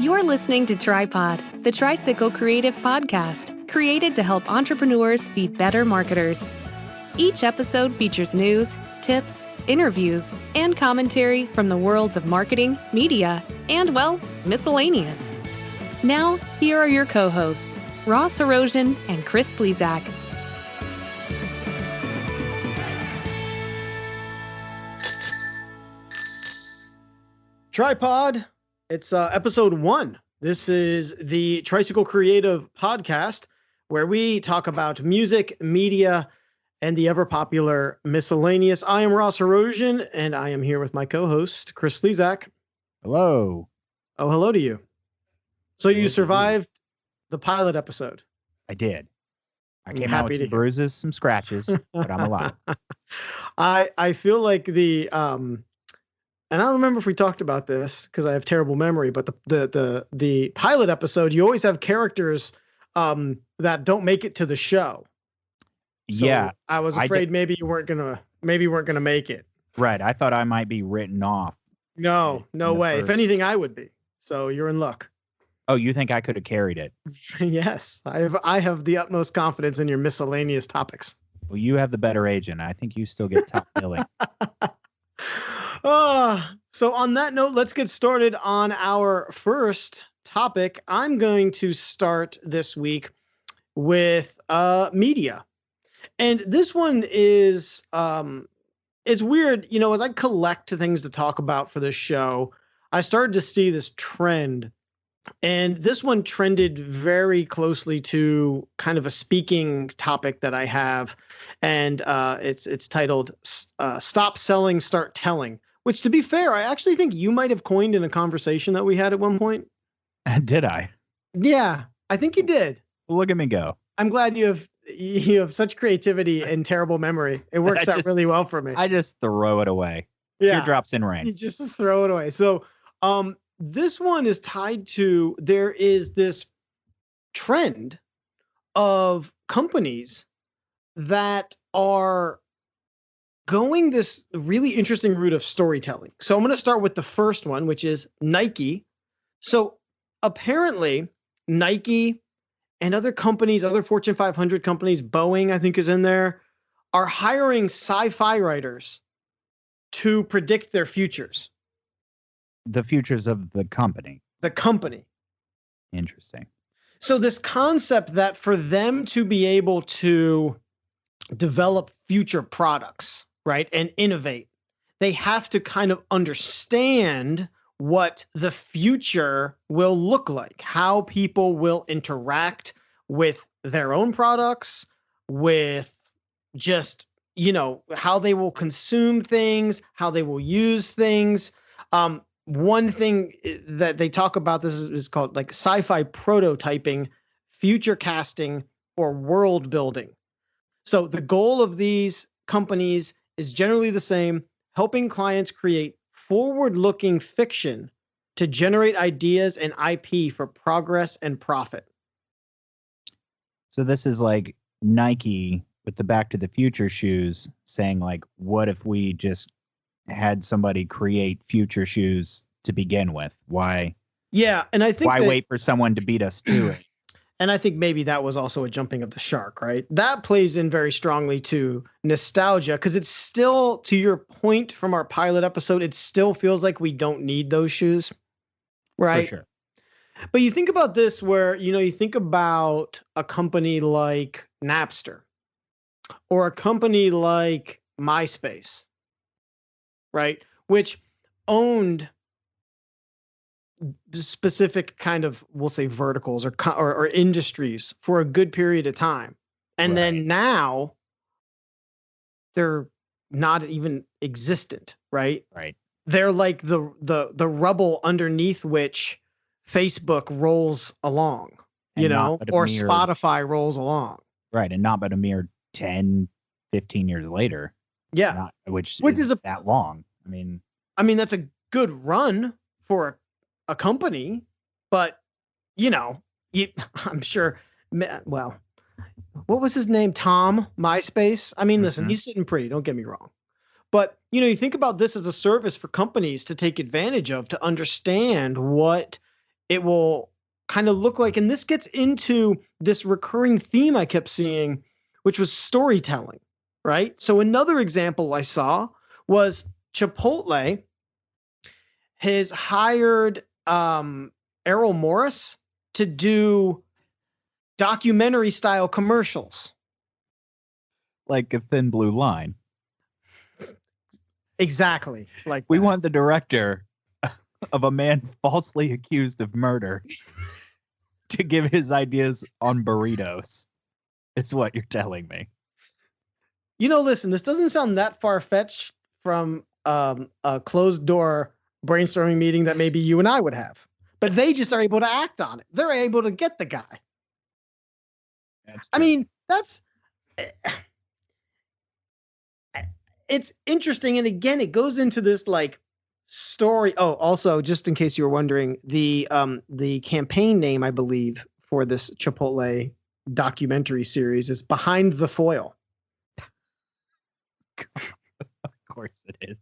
You're listening to Tripod, the Tricycle creative podcast, created to help entrepreneurs be better marketers. Each episode features news, tips, interviews, and commentary from the worlds of marketing, media, and, well, miscellaneous. Now, here are your co-hosts, Ross Erosion and Chris Slezak. Tripod, it's episode 1. This is the Tricycle Creative Podcast, where we talk about music, media, and the ever-popular miscellaneous. I am Ross Erosion, and I am here with my co-host, Chris Slezak. Hello. Oh, hello to you. So you survived the pilot episode. I did. I came out with some bruises, some scratches, but I'm alive. I feel like and I don't remember if we talked about this because I have terrible memory, but the pilot episode, you always have characters that don't make it to the show. So yeah, I was afraid maybe you weren't gonna make it. Right. I thought I might be written off. No way. If anything, I would be. So you're in luck. Oh, you think I could have carried it? Yes, I have the utmost confidence in your miscellaneous topics. Well, you have the better agent. I think you still get top billing. So on that note, let's get started on our first topic. I'm going to start this week with media. And this one is it's weird, as I collect things to talk about for this show, I started to see this trend. And this one trended very closely to kind of a speaking topic that I have. And it's titled Stop Selling, Start Telling. Which, to be fair, I actually think you might have coined in a conversation that we had at one point. Did I? Yeah, I think you did. Look at me go. I'm glad you have such creativity and terrible memory. It works out really well for me. I just throw it away. Yeah. Teardrops in rain. You just throw it away. So this one is tied to, there is this trend of companies that are going this really interesting route of storytelling. So I'm going to start with the first one, which is Nike. So apparently Nike and other companies, other Fortune 500 companies, Boeing, I think is in there, are hiring sci-fi writers to predict their futures. The futures of the company. The company. Interesting. So this concept that for them to be able to develop future products, right, and innovate, they have to kind of understand what the future will look like, how people will interact with their own products, with just, how they will consume things, how they will use things. One thing that they talk about, this is called like sci-fi prototyping, futurecasting, or world building. So the goal of these companies is generally the same, helping clients create forward-looking fiction to generate ideas and IP for progress and profit. So this is like Nike with the Back to the Future shoes saying like, what if we just had somebody create future shoes to begin with? Why? Yeah, and I think why wait for someone to beat us to it? And I think maybe that was also a jumping of the shark, right? That plays in very strongly to nostalgia because it's still, to your point from our pilot episode, it still feels like we don't need those shoes, right? For sure. But you think about this where, you think about a company like Napster or a company like MySpace, right? Which owned specific kind of, we'll say, verticals or industries for a good period of time. And then now they're not even existent, right? Right. They're like the rubble underneath which Facebook rolls along, or Spotify rolls along. Right. And not but a mere 10, 15 years later. Yeah. Which is that long. I mean, that's a good run for a company, but I'm sure, well, what was his name? Tom, MySpace. Listen, he's sitting pretty, don't get me wrong. But, you think about this as a service for companies to take advantage of, to understand what it will kind of look like, and this gets into this recurring theme I kept seeing, which was storytelling, right? So another example I saw was Chipotle has hired Errol Morris to do documentary style commercials. Like a thin blue line. Exactly. Like we that. want the director of a man falsely accused of murder to give his ideas on burritos. It's what you're telling me. You know, listen, this doesn't sound that far-fetched from a closed door brainstorming meeting that maybe you and I would have. But they just are able to act on it. They're able to get the guy. I mean, that's it's interesting. And again, it goes into this like story. Oh, also, just in case you were wondering, the campaign name, I believe, for this Chipotle documentary series is Behind the Foil. Of course it is.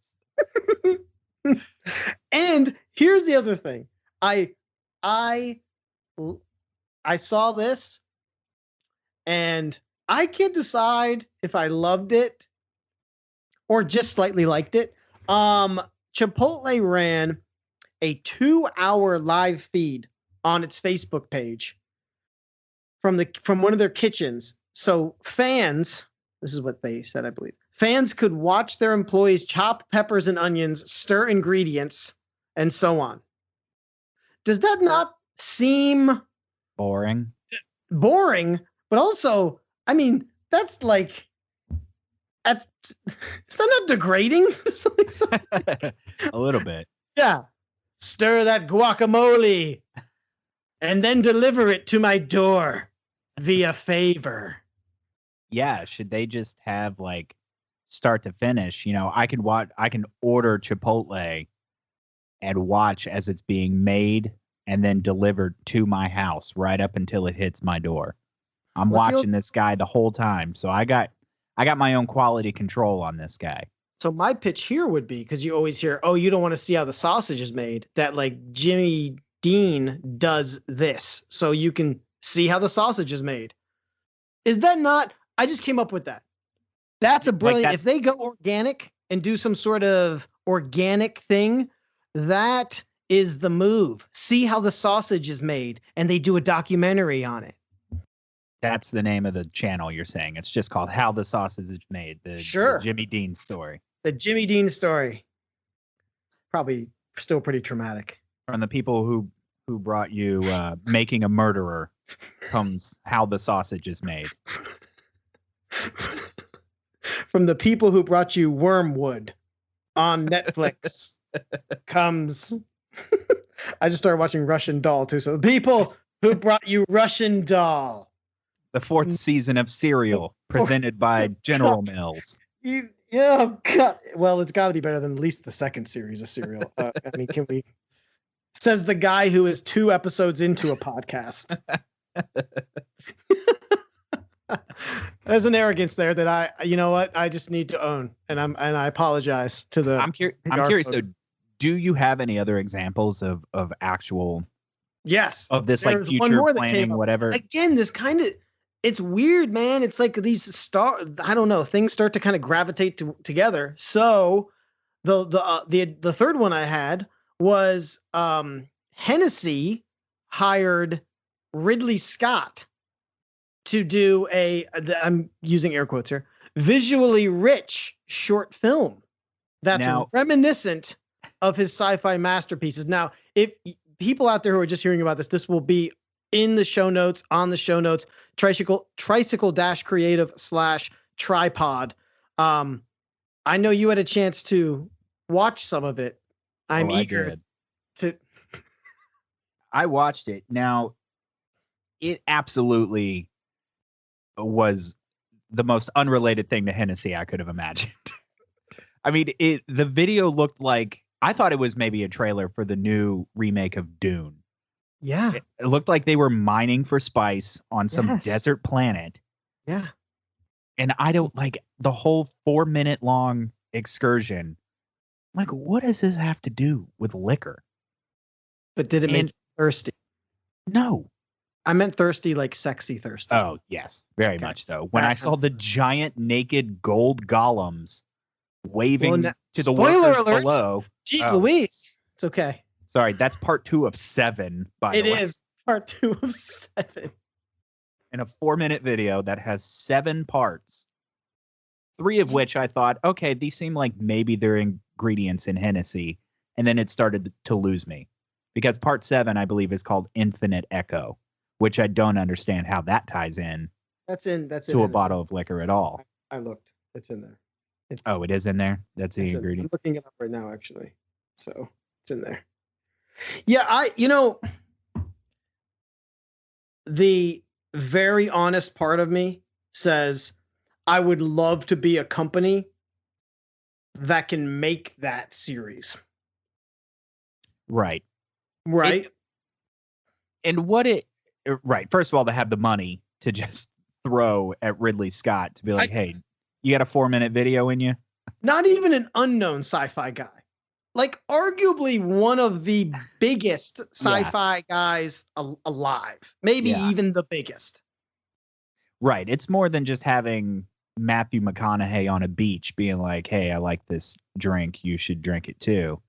And here's the other thing. I saw this and I can't decide if I loved it or just slightly liked it. Chipotle ran a 2-hour live feed on its Facebook page from one of their kitchens. So fans, this is what they said, I believe. Fans could watch their employees chop peppers and onions, stir ingredients, and so on. Does that not seem boring? Boring, but also, I mean, that's like, is that not degrading? A little bit. Yeah. Stir that guacamole and then deliver it to my door via favor. Yeah. Should they just have like start to finish? You know, I can order Chipotle and watch as it's being made and then delivered to my house right up until it hits my door. I'm watching this guy the whole time. So I got my own quality control on this guy. So my pitch here would be, because you always hear, oh, you don't want to see how the sausage is made, that like Jimmy Dean does this so you can see how the sausage is made. Is that not? I just came up with that. That's a brilliant. If they go organic and do some sort of organic thing, that is the move. See how the sausage is made, and they do a documentary on it. That's the name of the channel you're saying. It's just called How the Sausage is Made. The Jimmy Dean story. The Jimmy Dean story. Probably still pretty traumatic. From the people who brought you Making a Murderer comes How the Sausage is Made. From the people who brought you Wormwood on Netflix comes... I just started watching Russian Doll too. So the people who brought you Russian Doll. The 4th season of Serial presented by General Mills. Yeah, God. Well, it's got to be better than at least the 2nd series of Serial. I mean, can we? Says the guy who is 2 episodes into a podcast. There's an arrogance there that you know what, I just need to own, and I apologize to the. I'm curious. So, do you have any other examples of actual? Yes. Of this like future planning, whatever. Again, this kind of. It's weird, man. It's like these I don't know, things start to kind of gravitate together. So the third one I had was Hennessy hired Ridley Scott to do I'm using air quotes here, visually rich short film that's reminiscent of his sci-fi masterpieces. Now, if people out there who are just hearing about this will be in the show notes, on the show notes, tricycle-creative/tripod. I know you had a chance to watch some of it. I'm eager to. I watched it. Now, it absolutely was the most unrelated thing to Hennessy I could have imagined. I mean, the video looked like, I thought it was maybe a trailer for the new remake of Dune. Yeah. It looked like they were mining for spice on some desert planet. Yeah. And I don't like the whole 4-minute long excursion. I'm like, what does this have to do with liquor? But did it make Thirsty. No. I meant thirsty, like sexy thirsty. Oh, yes. Very Okay. much so. When I saw the giant naked gold golems waving to the spoiler workers alert. below. Jeez Louise. It's okay. Sorry, that's part 2 of 7, by the way. It is part 2 of 7. In a 4-minute video that has 7 parts. 3 of which I thought, okay, these seem like maybe they're ingredients in Hennessy. And then it started to lose me. Because part 7, I believe, is called Infinite Echo, which I don't understand how that ties in. That's in to a Hennessy. bottle of liquor at all. I looked. It's in there. Oh, it is in there? That's the ingredient. I'm looking it up right now, actually. So it's in there. Yeah, the very honest part of me says I would love to be a company that can make that series. Right. Right. Right. First of all, to have the money to just throw at Ridley Scott to be like, hey, you got a 4-minute video in you? Not even an unknown sci-fi guy. Like arguably one of the biggest sci-fi guys alive. Maybe even the biggest. Right. It's more than just having Matthew McConaughey on a beach being like, hey, I like this drink. You should drink it too.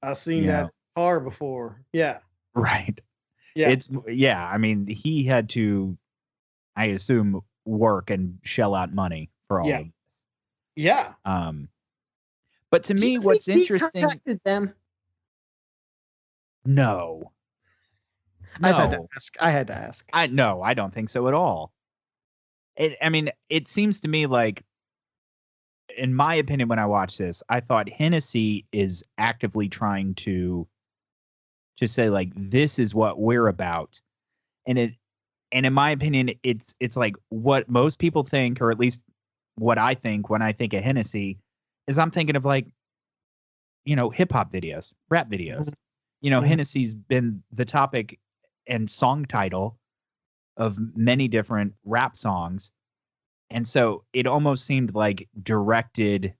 I've seen that car before. Yeah. Right. Yeah. I mean, he had to, I assume, work and shell out money for all of this. Yeah. But to me, what's interesting. He contacted them. No. I had to ask. I don't think so at all. It seems to me like, in my opinion, when I watched this, I thought Hennessy is actively trying to say, like, this is what we're about. And in my opinion, it's like what most people think, or at least what I think when I think of Hennessy, is I'm thinking of, like, hip hop videos, rap videos. Hennessy's been the topic and song title of many different rap songs. And so it almost seemed like directed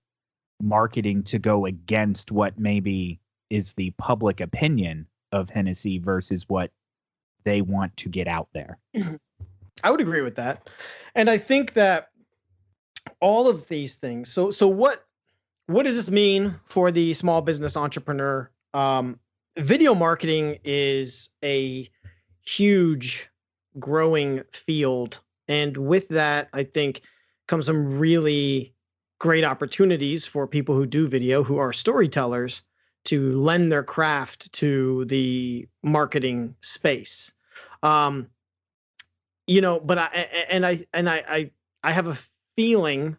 marketing to go against what maybe is the public opinion of Hennessy versus what they want to get out there. I would agree with that. And I think that all of these things, so what does this mean for the small business entrepreneur? Video marketing is a huge growing field. And with that, I think comes some really great opportunities for people who do video, who are storytellers, to lend their craft to the marketing space. But I have a feeling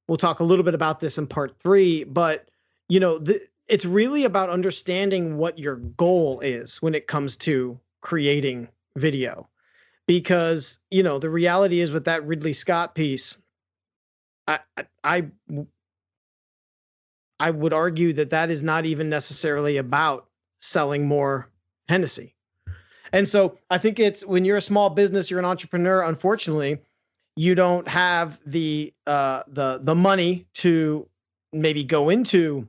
we'll talk a little bit about this in part 3, but it's really about understanding what your goal is when it comes to creating video. Because, the reality is with that Ridley Scott piece, I would argue that is not even necessarily about selling more Hennessy. And so I think it's when you're a small business, you're an entrepreneur, unfortunately, you don't have the money to maybe go into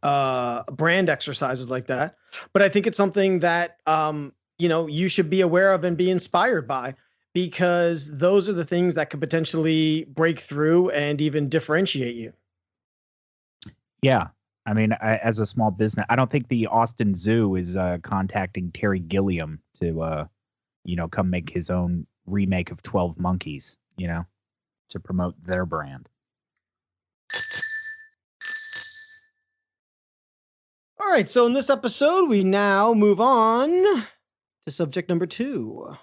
brand exercises like that. But I think it's something that you should be aware of and be inspired by, because those are the things that could potentially break through and even differentiate you. Yeah. As a small business, I don't think the Austin Zoo is contacting Terry Gilliam to, come make his own remake of 12 Monkeys, to promote their brand. All right. So in this episode, we now move on to subject number 2,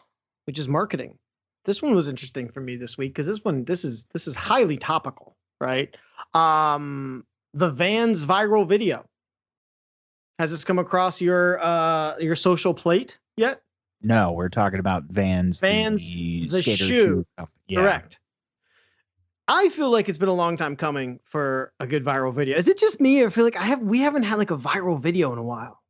which is marketing. This one was interesting for me this week because this is highly topical, right? The Vans viral video. Has this come across your social plate yet? No, we're talking about Vans, the shoe. Yeah. Correct. I feel like it's been a long time coming for a good viral video. Is it just me, or I feel like we haven't had like a viral video in a while?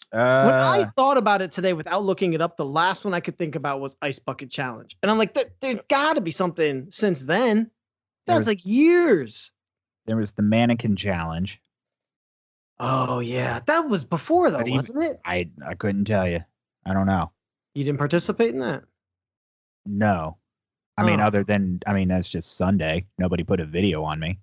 When I thought about it today without looking it up, the last one I could think about was Ice Bucket Challenge. And I'm like, there's got to be something since then. That's like years. There was the Mannequin Challenge. Oh yeah, that was before though, But wasn't it? I couldn't tell you. I don't know. You didn't participate in that? No. I mean, that's just Sunday. Nobody put a video on me.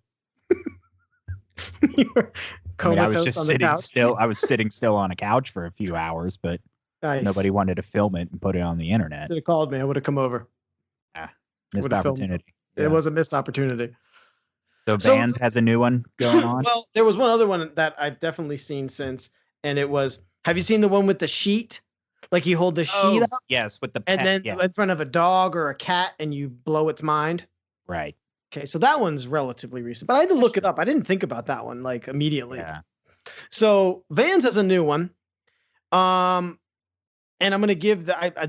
You were I was comatose just on the sitting couch. still. I was sitting still on a couch for a few hours, but Nice. nobody wanted to film it and put it on the internet. Should have called me. I would have come over. Missed Would've filmed it. opportunity. It was a missed opportunity. So Vans has a new one going on. Well, there was one other one that I've definitely seen since, and it was. Have you seen the one with the sheet? Like you hold the sheet up, yes, with the and pet, then yeah. in front of a dog or a cat, and you blow its mind. Right. Okay, so that one's relatively recent, but I had to look it up. I didn't think about that one like immediately. Yeah. So Vans has a new one, and I'm going to give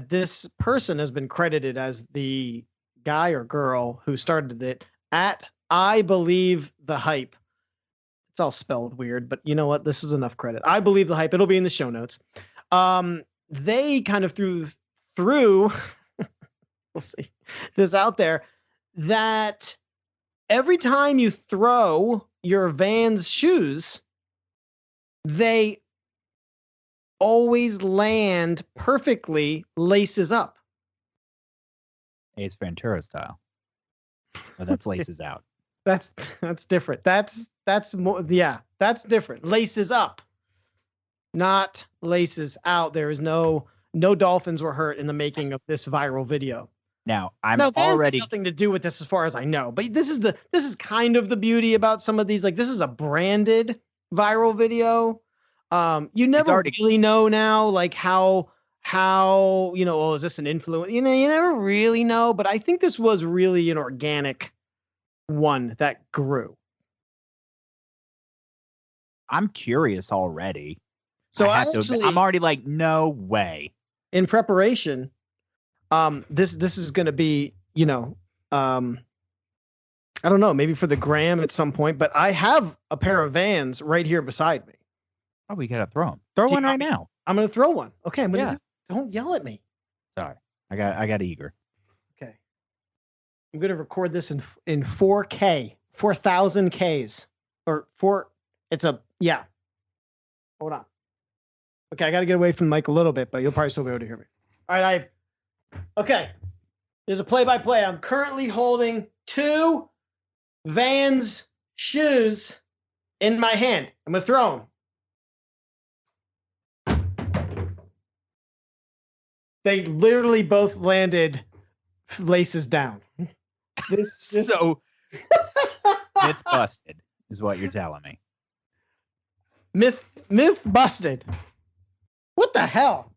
this person has been credited as the guy or girl who started it at I Believe the Hype. It's all spelled weird, but you know what? This is enough credit. I Believe the Hype. It'll be in the show notes. They kind of threw we'll see this out there that every time you throw your Vans shoes, they always land perfectly, laces up. Ace Ventura style. But that's laces out. That's different. That's more, yeah, that's different. Laces up, not laces out. There is no dolphins were hurt in the making of this viral video. Now I'm Vans already has nothing to do with this as far as I know, but this is kind of the beauty about some of these. Like this is a branded viral video. You never really know now, like how is this an influence? You never really know, but I think this was really an organic one that grew. I'm curious already. So I'm already like, no way. In preparation, this is going to be, I don't know, maybe for the gram at some point, but I have a pair of Vans right here beside me. Oh, we gotta throw them. Throw one right now. I'm gonna throw one. Okay, I'm gonna. Don't yell at me. Sorry, I got eager. Okay, I'm gonna record this in 4K, 4,000 Ks, or four. It's a yeah. Hold on. Okay, I gotta get away from the mic a little bit, but you'll probably still be able to hear me. All right, okay. There's a play-by-play. I'm currently holding 2 Vans shoes in my hand. I'm gonna throw them. They literally both landed laces down. So myth busted is what you're telling me. Myth busted. What the hell?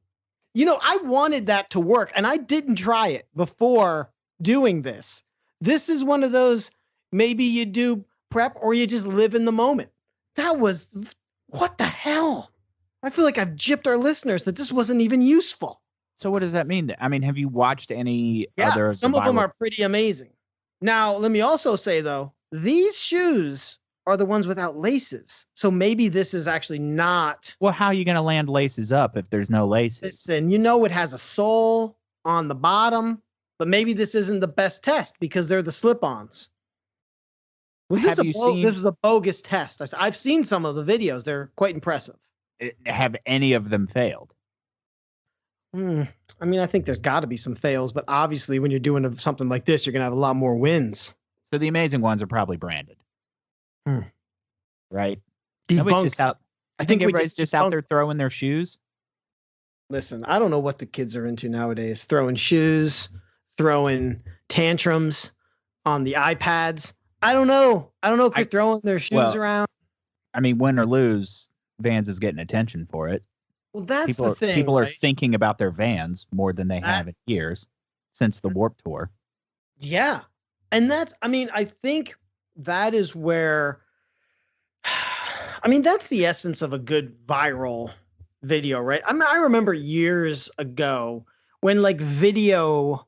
I wanted that to work, and I didn't try it before doing this. This is one of those, maybe you do prep or you just live in the moment. What the hell? I feel like I've gypped our listeners that this wasn't even useful. So what does that mean? I mean, have you watched any other? Some of them are pretty amazing. Now, let me also say, though, these shoes are the ones without laces. So maybe this is actually not. Well, how are you going to land laces up if there's no laces? Listen, it has a sole on the bottom, but maybe this isn't the best test because they're the slip-ons. This is a bogus test. I've seen some of the videos. They're quite impressive. Have any of them failed? I mean, I think there's got to be some fails, but obviously when you're doing something like this, you're going to have a lot more wins. So the amazing ones are probably branded. Right? Debunked. I think everybody's just out there throwing their shoes. Listen, I don't know what the kids are into nowadays. Throwing shoes, throwing tantrums on the iPads. I don't know if they're throwing their shoes around. I mean, win or lose, Vans is getting attention for it. Well, that's the thing. People are thinking about their Vans more than they have in years since the Warped Tour. Yeah. And I think that is where, that's the essence of a good viral video, right? I remember years ago when video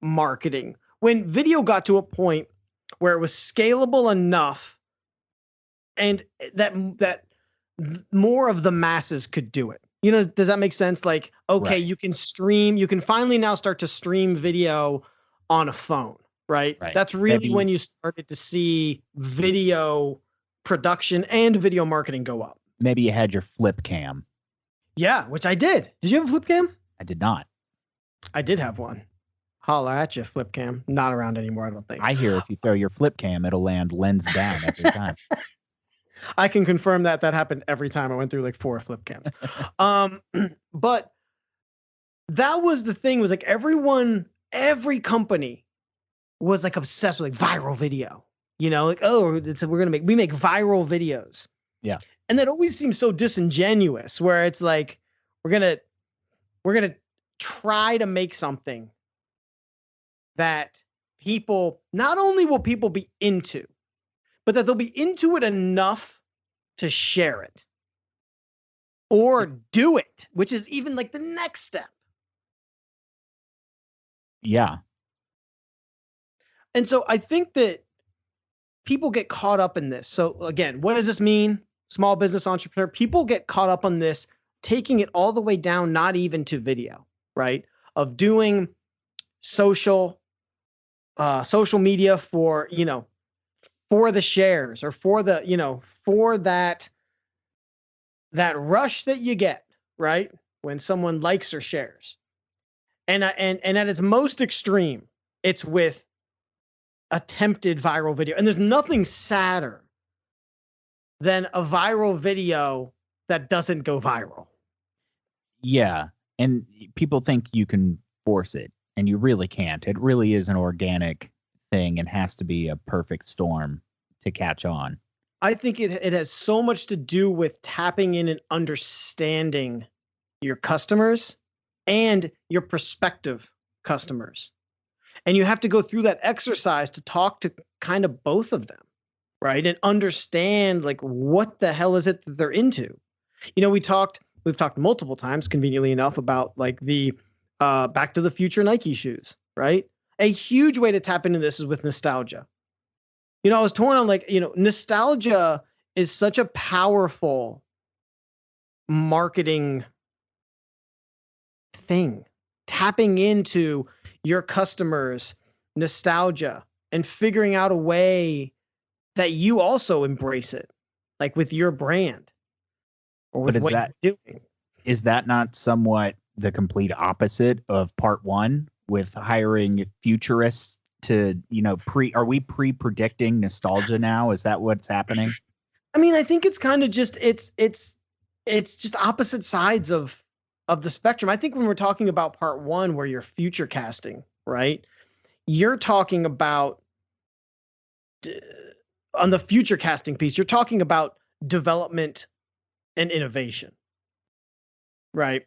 marketing, when video got to a point where it was scalable enough and that more of the masses could do it. Does that make sense? Like, okay, right. You can finally now start to stream video on a phone, right? That's really when you started to see video production and video marketing go up. maybe you had your flip cam. Yeah, which I did. Did you have a flip cam? I did not. I did have one. Holla at you, flip cam. Not around anymore, I don't think. I hear if you throw your flip cam, it'll land lens down every time. I can confirm that happened every time. I went through like 4 flip cams. But that was the thing, was like every company was like obsessed with like viral video, like, oh, we make viral videos. Yeah. And that always seems so disingenuous, where it's like, we're going to try to make something that people, not only will people be into, but that they'll be into it enough to share it or do it, which is even like the next step. Yeah. And so I think that people get caught up in this. So again, what does this mean? Small business entrepreneur, people get caught up on this, taking it all the way down, not even to video, right? Of doing social media for, for the shares, or for the, for that rush that you get, right? When someone likes or shares. And at its most extreme, it's with attempted viral video. And there's nothing sadder than a viral video that doesn't go viral. Yeah. And people think you can force it, and you really can't. It really is an organic thing and has to be a perfect storm to catch on. I think it has so much to do with tapping in and understanding your customers and your prospective customers. And you have to go through that exercise to talk to kind of both of them, right? And understand like what the hell is it that they're into. We've talked multiple times, conveniently enough, about like the Back to the Future Nike shoes, right? A huge way to tap into this is with nostalgia. I was torn on like, nostalgia is such a powerful marketing thing. Tapping into your customers' nostalgia and figuring out a way that you also embrace it, like with your brand or with what you're doing. Is that not somewhat the complete opposite of part one, with hiring futurists to, are we pre-predicting nostalgia now? Is that what's happening? I mean, I think it's kind of just, it's just opposite sides of the spectrum. I think when we're talking about part one, where you're future casting, right? You're talking about, on the future casting piece, you're talking about development and innovation, right?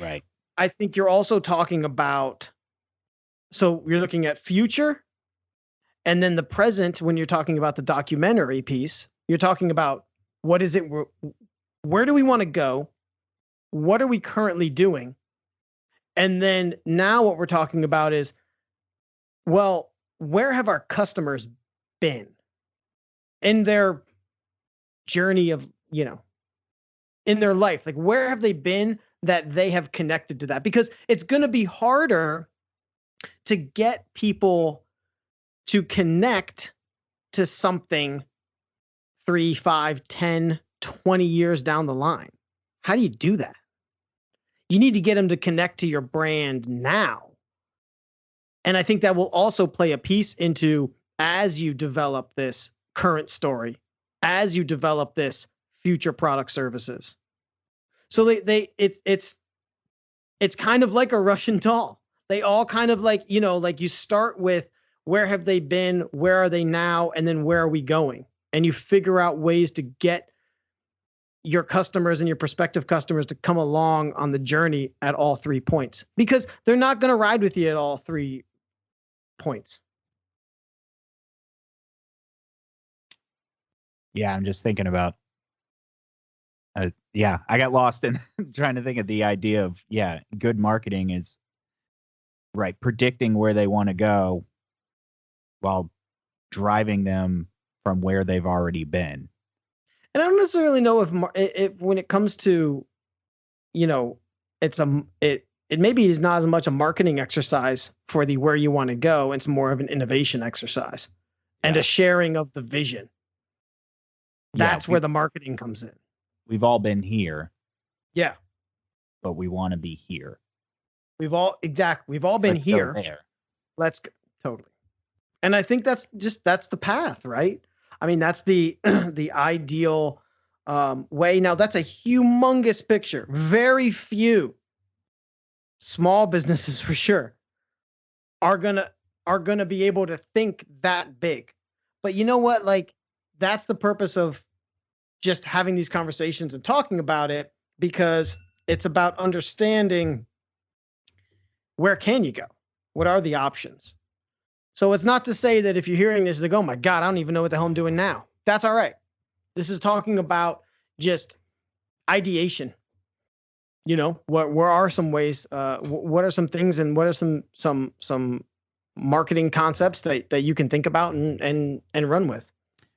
Right. I think you're also talking about, so you're looking at future, and then the present. When you're talking about the documentary piece, you're talking about what is it, where do we want to go? What are we currently doing? And then now what we're talking about is, well, where have our customers been in their journey of, in their life? Like, where have they been that they have connected to that? Because it's going to be harder to get people to connect to something 3, 5, 10, 20 years down the line. How do you do that? You need to get them to connect to your brand now. And I think that will also play a piece into, as you develop this current story, as you develop this future product services. So it's kind of like a Russian doll. They all kind of like, like you start with, where have they been? Where are they now? And then where are we going? And you figure out ways to get your customers and your prospective customers to come along on the journey at all 3 points, because they're not going to ride with you at all 3 points. Yeah, I'm just thinking about, I got lost in trying to think of the idea of, good marketing is, right, predicting where they want to go while driving them from where they've already been. And I don't necessarily know if when it comes to, it maybe is not as much a marketing exercise for the where you want to go. It's more of an innovation exercise and a sharing of the vision. That's where the marketing comes in. we've all been here, Yeah. but we want to be here. We've all been Let's here. go there. Let's go. Totally. And I think that's the path, right? I mean, that's the the ideal way. Now, that's a humongous picture. Very few small businesses, for sure, are gonna be able to think that big. But you know what? Like, that's the purpose of just having these conversations and talking about it, because it's about understanding, where can you go? What are the options? So it's not to say that if you're hearing this, like, oh my God, I don't even know what the hell I'm doing now. That's all right. This is talking about just ideation. You know, where are some ways, what are some things, and what are some marketing concepts that you can think about and run with.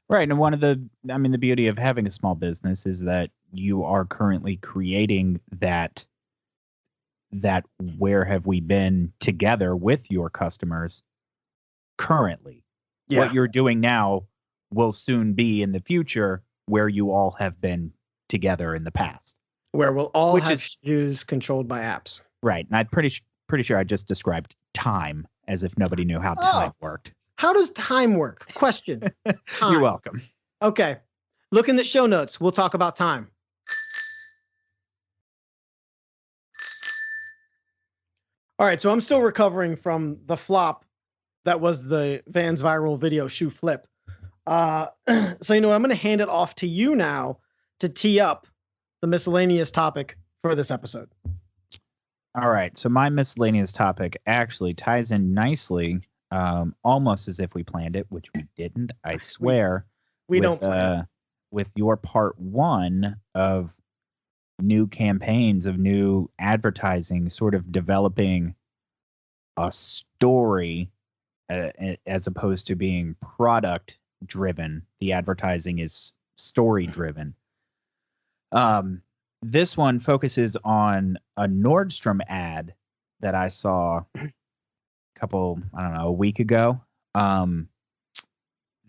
Right. And the beauty of having a small business is that you are currently creating that where have we been together with your customers currently. Yeah. What you're doing now will soon be in the future where you all have been together in the past. Where we'll all have shoes controlled by apps. Right. And I'm pretty sure I just described time as if nobody knew how time worked. How does time work? Question. Time. You're welcome. Okay. Look in the show notes. We'll talk about time. All right. So I'm still recovering from the flop that was the Vans viral video shoe flip. So, you know what? I'm going to hand it off to you now to tee up the miscellaneous topic for this episode. All right. So my miscellaneous topic actually ties in nicely, almost as if we planned it, which we didn't, I swear. We don't plan. With your part one of new campaigns, of new advertising, sort of developing a story as opposed to being product driven. The advertising is story driven. This one focuses on a Nordstrom ad that I saw a week ago. That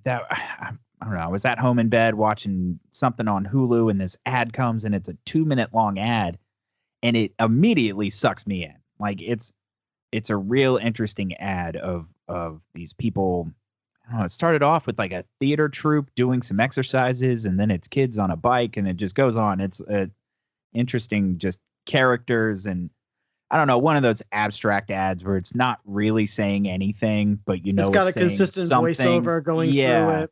I don't know. I was at home in bed watching something on Hulu, and this ad comes, and it's a 2-minute long ad, and it immediately sucks me in. Like, it's a real interesting ad of these people. I don't know, it started off with like a theater troupe doing some exercises, and then it's kids on a bike, and it just goes on. It's interesting, just characters, and I don't know, one of those abstract ads where it's not really saying anything, but it's got a consistent voiceover going through it.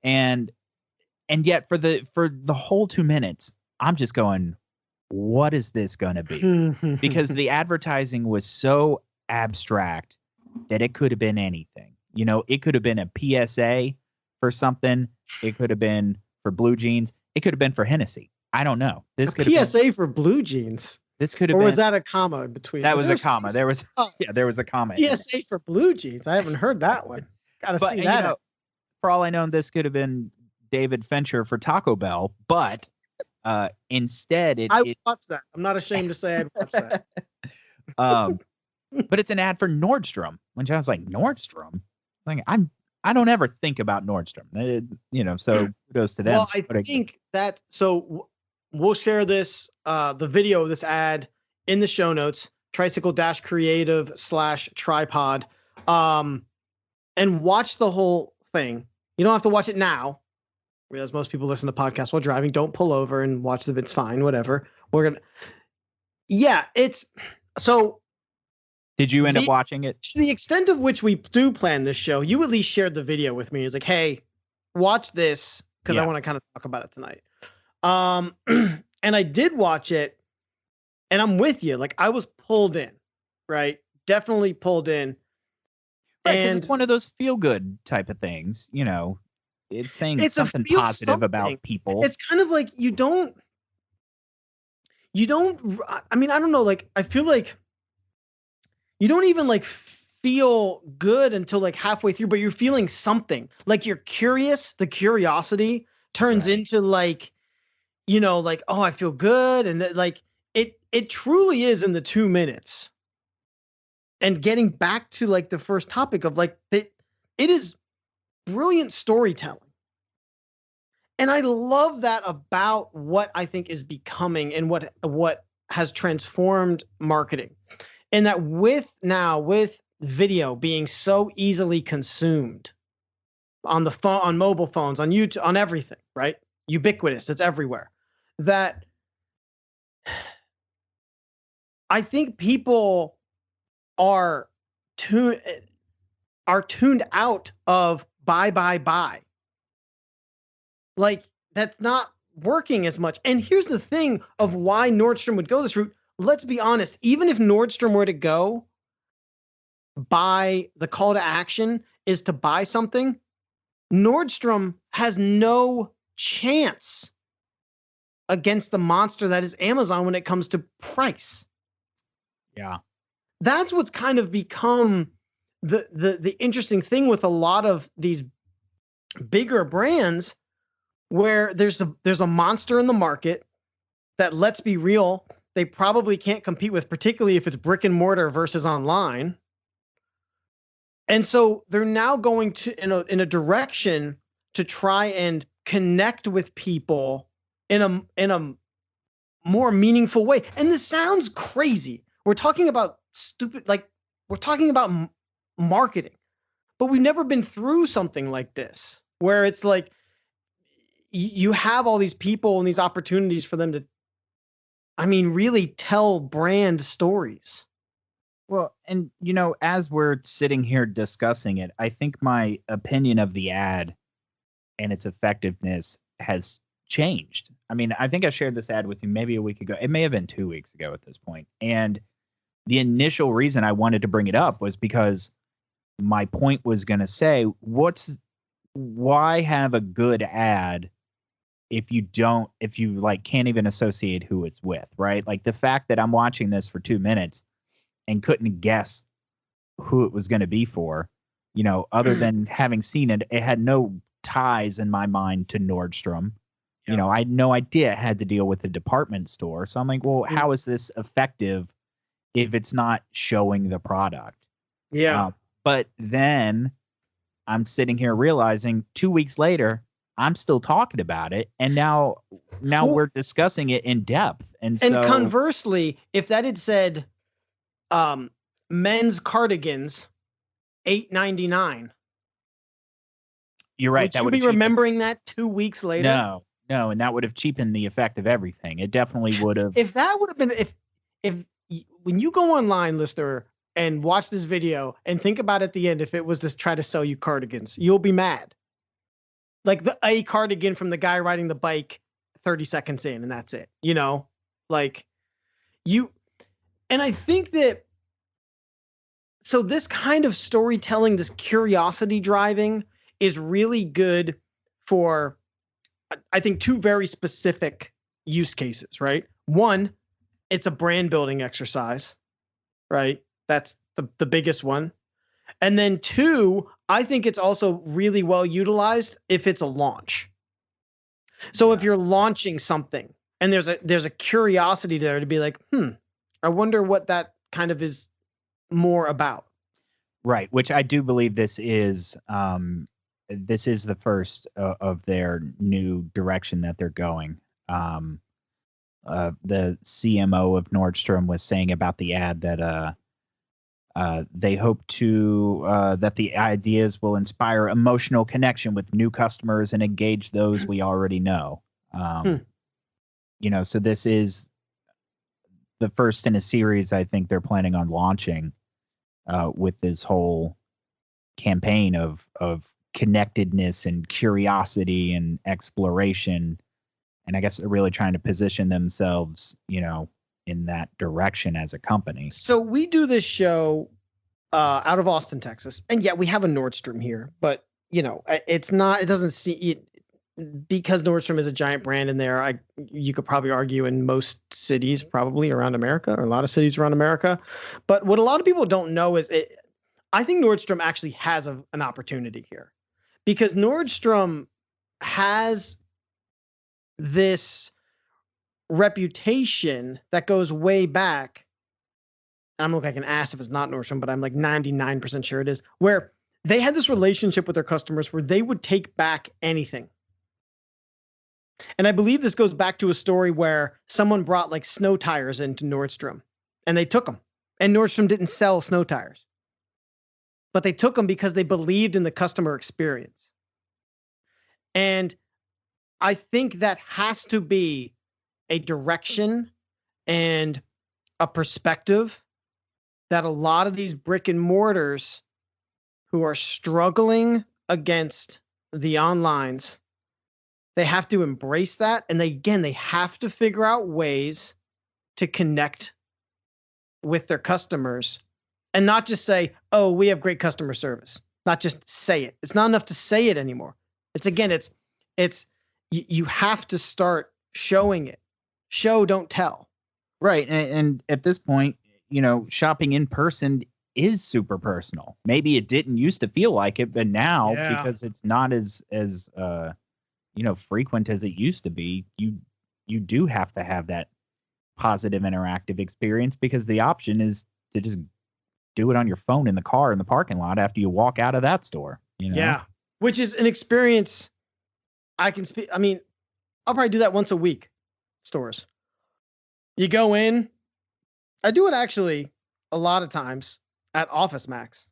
And yet for the whole 2 minutes, I'm just going, what is this going to be? Because the advertising was so abstract that it could have been anything. You know, it could have been a PSA for something. It could have been for blue jeans. It could have been for Hennessy. I don't know. This could have PSA for blue jeans. This could have been. Or was that a comma in between? That was a comma. There was a comma. PSA for blue jeans. I haven't heard that one. Gotta see that. You know, for all I know, this could have been David Fincher for Taco Bell, but instead I would watch that. I'm not ashamed to say I'd watch that. But it's an ad for Nordstrom. When I was like, Nordstrom? Like, I don't ever think about Nordstrom. So kudos to them. Well, I think that, so we'll share this, the video of this ad in the show notes, tricycle-creative/tripod, and watch the whole thing. You don't have to watch it now. Realize most people listen to podcasts while driving. Don't pull over and watch them. It's fine. Whatever. It's so. Did you end up watching it? To the extent of which we do plan this show, you at least shared the video with me. It's like, hey, watch this, because I want to kind of talk about it tonight. And I did watch it, and I'm with you. Like, I was pulled in, right? Definitely pulled in. Right, and it's one of those feel good type of things, you know. It's saying something positive about people. It's kind of like you don't, I mean, I don't know. Like, I feel like you don't even like feel good until like halfway through, but you're feeling something. Like, you're curious. The curiosity turns into like, like, oh, I feel good. And like, it truly is in the 2 minutes. And getting back to like the first topic of like, it is brilliant storytelling. And I love that about what I think is becoming and what has transformed marketing. And that with video being so easily consumed on the phone, on mobile phones, on YouTube, on everything, right? Ubiquitous, it's everywhere. That I think people are tuned out of buy. Like, that's not working as much. And here's the thing of why Nordstrom would go this route. Let's be honest, even if Nordstrom were to go buy, the call to action is to buy something, Nordstrom has no chance against the monster that is Amazon when it comes to price. Yeah. That's what's kind of become the interesting thing with a lot of these bigger brands, where there's a monster in the market that, let's be real, they probably can't compete with, particularly if it's brick and mortar versus online. And so they're now going to in a direction to try and connect with people in a more meaningful way. And this sounds crazy. We're talking about we're talking about marketing, but we've never been through something like this, where it's like you have all these people and these opportunities for them to, really tell brand stories. Well, and as we're sitting here discussing it, I think my opinion of the ad and its effectiveness has changed. I think I shared this ad with you maybe a week ago. It may have been 2 weeks ago at this point. And the initial reason I wanted to bring it up was because my point was going to say, why have a good ad if you can't even associate who it's with, right? Like, the fact that I'm watching this for 2 minutes and couldn't guess who it was going to be for, other than having seen it, it had no ties in my mind to Nordstrom. Yeah. I had no idea it had to deal with a department store. So I'm like, well, how is this effective if it's not showing the product? Yeah. But then I'm sitting here realizing 2 weeks later, I'm still talking about it, and now we're discussing it in depth. And conversely, if that had said men's cardigans, $8.99, you're right. Would you be remembering that 2 weeks later? No, and that would have cheapened the effect of everything. It definitely would have. If that would have been if when you go online, listener, and watch this video and think about at the end, if it was to try to sell you cardigans, you'll be mad. Like a cardigan from the guy riding the bike 30 seconds in, and that's it. And I think that, so this kind of storytelling, this curiosity driving, is really good for, I think, two very specific use cases, right? One, it's a brand building exercise, right? That's the biggest one. And then two, I think it's also really well utilized if it's a launch. So if you're launching something and there's a curiosity there to be like, I wonder what that kind of is more about. Right, which I do believe this is the first of their new direction that they're going. The CMO of Nordstrom was saying about the ad that they hope to that the ideas will inspire emotional connection with new customers and engage those we already know. So this is the first in a series I think they're planning on launching with this whole campaign of connectedness and curiosity and exploration. And I guess they're really trying to position themselves, in that direction as a company. So we do this show out of Austin, Texas, and we have a Nordstrom here, but it doesn't see it, because Nordstrom is a giant brand in there. You could probably argue in most cities, probably around America, or a lot of cities around America. But what a lot of people don't know is I think Nordstrom actually has an opportunity here, because Nordstrom has this reputation that goes way back. I'm looking like an ass if it's not Nordstrom, but I'm like 99% sure it is, where they had this relationship with their customers where they would take back anything. And I believe this goes back to a story where someone brought like snow tires into Nordstrom and they took them. And Nordstrom didn't sell snow tires, but they took them because they believed in the customer experience. And I think that has to be a direction and a perspective that a lot of these brick and mortars who are struggling against the onlines, they have to embrace that. And they have to figure out ways to connect with their customers and not just say, oh, we have great customer service. Not just say it. It's not enough to say it anymore. You have to start showing it. Show, don't tell. Right. And at this point, shopping in person is super personal. Maybe it didn't used to feel like it, but now because it's not as frequent as it used to be, you do have to have that positive interactive experience because the option is to just do it on your phone in the car in the parking lot after you walk out of that store. Yeah. Which is an experience I can speak. I mean, I'll probably do that once a week. Stores. You go in. I do it actually a lot of times at Office Max.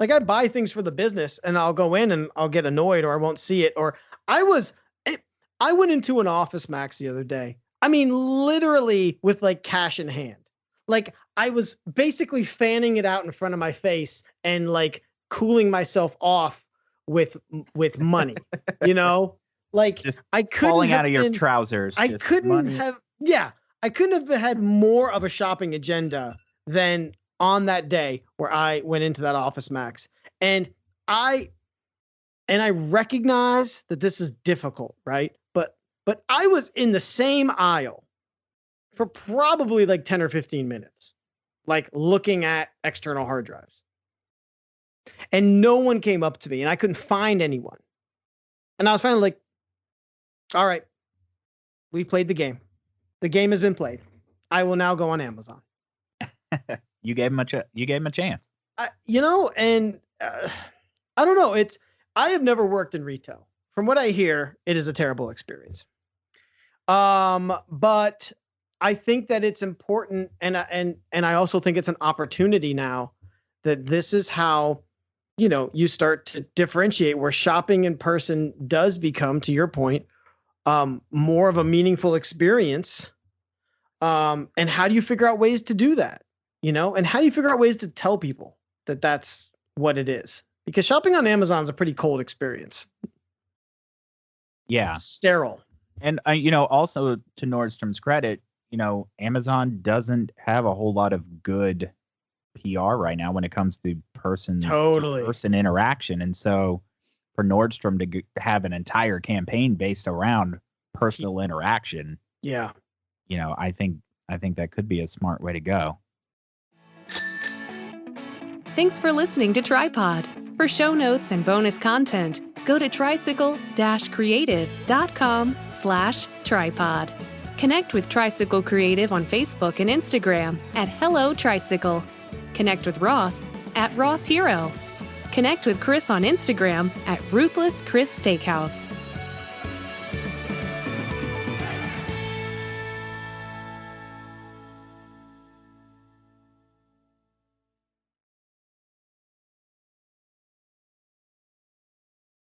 Like I buy things for the business and I'll go in and I'll get annoyed or I won't see it. Or I went into an Office Max the other day. I mean, literally with like cash in hand. Like I was basically fanning it out in front of my face and like cooling myself off with money, like just I couldn't falling have out of your been, trousers. I couldn't have had more of a shopping agenda than on that day where I went into that Office Max. And I recognize that this is difficult, right? But I was in the same aisle for probably like 10 or 15 minutes, like looking at external hard drives. And no one came up to me and I couldn't find anyone. And I was finally like, all right, we played the game. The game has been played. I will now go on Amazon. You gave him a chance. I don't know. I have never worked in retail. From what I hear, it is a terrible experience. But I think that it's important, and I also think it's an opportunity now that this is how, you start to differentiate where shopping in person does become, to your point, more of a meaningful experience. And how do you figure out ways to do that? And how do you figure out ways to tell people that that's what it is? Because shopping on Amazon is a pretty cold experience. Yeah. Sterile. And, also to Nordstrom's credit, Amazon doesn't have a whole lot of good PR right now when it comes to person interaction. And so for Nordstrom to have an entire campaign based around personal interaction. Yeah. I think that could be a smart way to go. Thanks for listening to Tripod. For show notes and bonus content, go to tricycle-creative.com/tripod. Connect with Tricycle Creative on Facebook and Instagram at Hello Tricycle. Connect with Ross at Ross Hero. Connect with Chris on Instagram at Ruthless Chris Steakhouse.